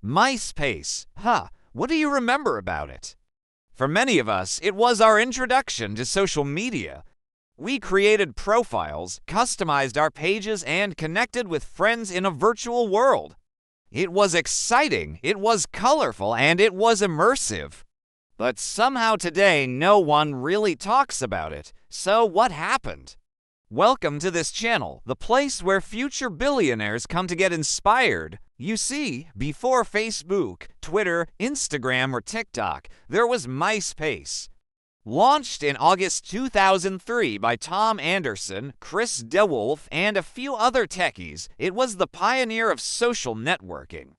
MySpace. What do you remember about it? For many of us, it was our introduction to social media. We created profiles, customized our pages, and connected with friends in a virtual world. It was exciting, it was colorful, and it was immersive. But somehow today, no one really talks about it. So what happened? Welcome to this channel, the place where future billionaires come to get inspired. You see, before Facebook, Twitter, Instagram, or TikTok, there was MySpace. Launched in August 2003 by Tom Anderson, Chris DeWolf, and a few other techies, it was the pioneer of social networking.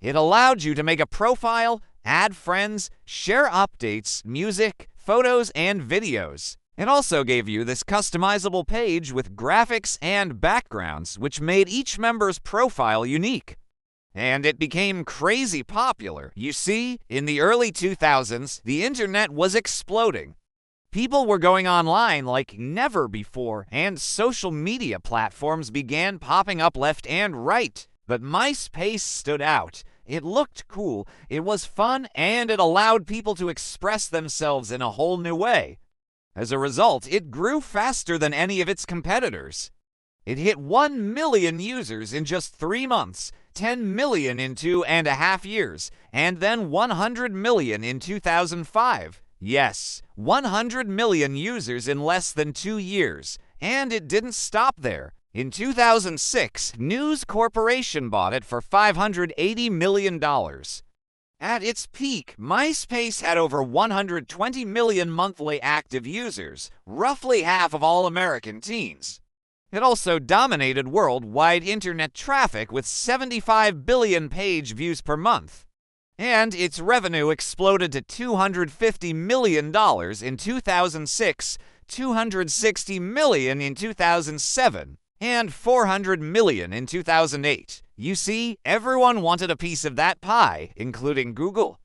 It allowed you to make a profile, add friends, share updates, music, photos, and videos. It also gave you this customizable page with graphics and backgrounds, which made each member's profile unique. And it became crazy popular. You see, in the early 2000s, the internet was exploding. People were going online like never before, and social media platforms began popping up left and right. But MySpace stood out. It looked cool, it was fun, and it allowed people to express themselves in a whole new way. As a result, it grew faster than any of its competitors. It hit 1 million users in just 3 months, 10 million in 2.5 years, and then 100 million in 2005. Yes, 100 million users in less than 2 years. And it didn't stop there. In 2006, News Corporation bought it for $580 million. At its peak, MySpace had over 120 million monthly active users, roughly half of all American teens. It also dominated worldwide internet traffic with 75 billion page views per month. And its revenue exploded to $250 million in 2006, $260 million in 2007, and $400 million in 2008. You see, everyone wanted a piece of that pie, including Google.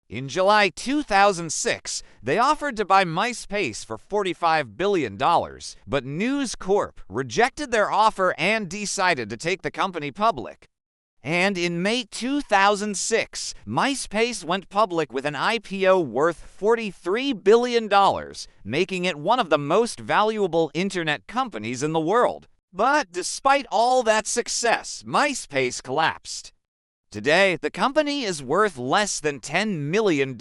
In July 2006, they offered to buy MySpace for $45 billion, but News Corp rejected their offer and decided to take the company public. And in May 2006, MySpace went public with an IPO worth $43 billion, making it one of the most valuable internet companies in the world. But despite all that success, MySpace collapsed. Today, the company is worth less than $10 million.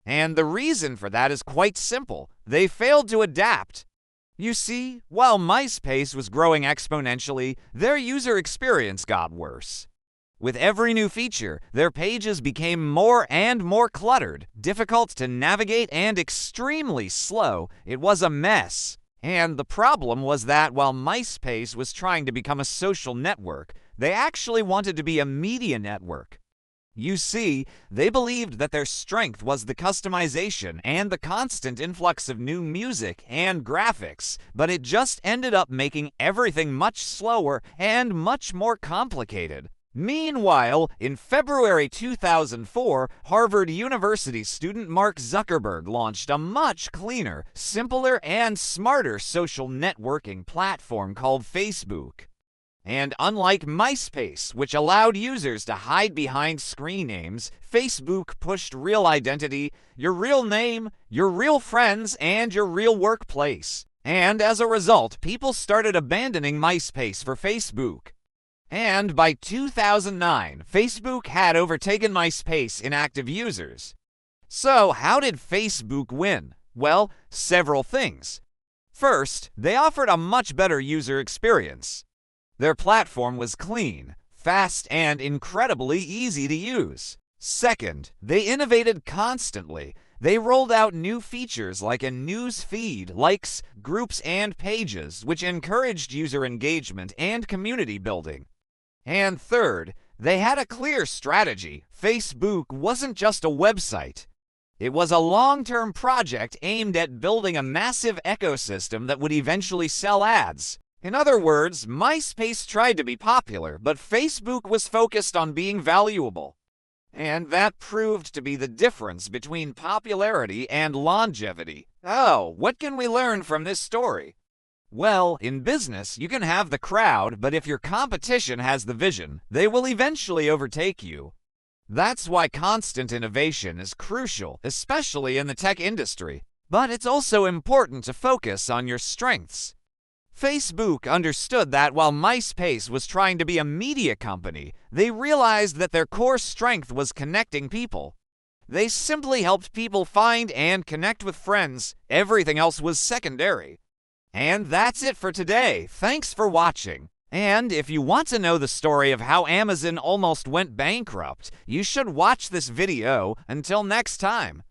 And the reason for that is quite simple. They failed to adapt. You see, while MySpace was growing exponentially, their user experience got worse. With every new feature, their pages became more and more cluttered, difficult to navigate, and extremely slow. It was a mess. And the problem was that while MySpace was trying to become a social network, they actually wanted to be a media network. You see, they believed that their strength was the customization and the constant influx of new music and graphics, but it just ended up making everything much slower and much more complicated. Meanwhile, in February 2004, Harvard University student Mark Zuckerberg launched a much cleaner, simpler, and smarter social networking platform called Facebook. And unlike MySpace, which allowed users to hide behind screen names, Facebook pushed real identity, your real name, your real friends, and your real workplace. And as a result, people started abandoning MySpace for Facebook. And by 2009, Facebook had overtaken MySpace in active users. So how did Facebook win? Well, several things. First, they offered a much better user experience. Their platform was clean, fast, and incredibly easy to use. Second, they innovated constantly. They rolled out new features like a news feed, likes, groups, and pages, which encouraged user engagement and community building. And third, they had a clear strategy. Facebook wasn't just a website. It was a long-term project aimed at building a massive ecosystem that would eventually sell ads. In other words, MySpace tried to be popular, but Facebook was focused on being valuable. And that proved to be the difference between popularity and longevity. Oh, what can we learn from this story? Well, in business, you can have the crowd, but if your competition has the vision, they will eventually overtake you. That's why constant innovation is crucial, especially in the tech industry. But it's also important to focus on your strengths. Facebook understood that while MySpace was trying to be a media company, they realized that their core strength was connecting people. They simply helped people find and connect with friends. Everything else was secondary. And that's it for today. Thanks for watching. And if you want to know the story of how Amazon almost went bankrupt, you should watch this video. Until next time.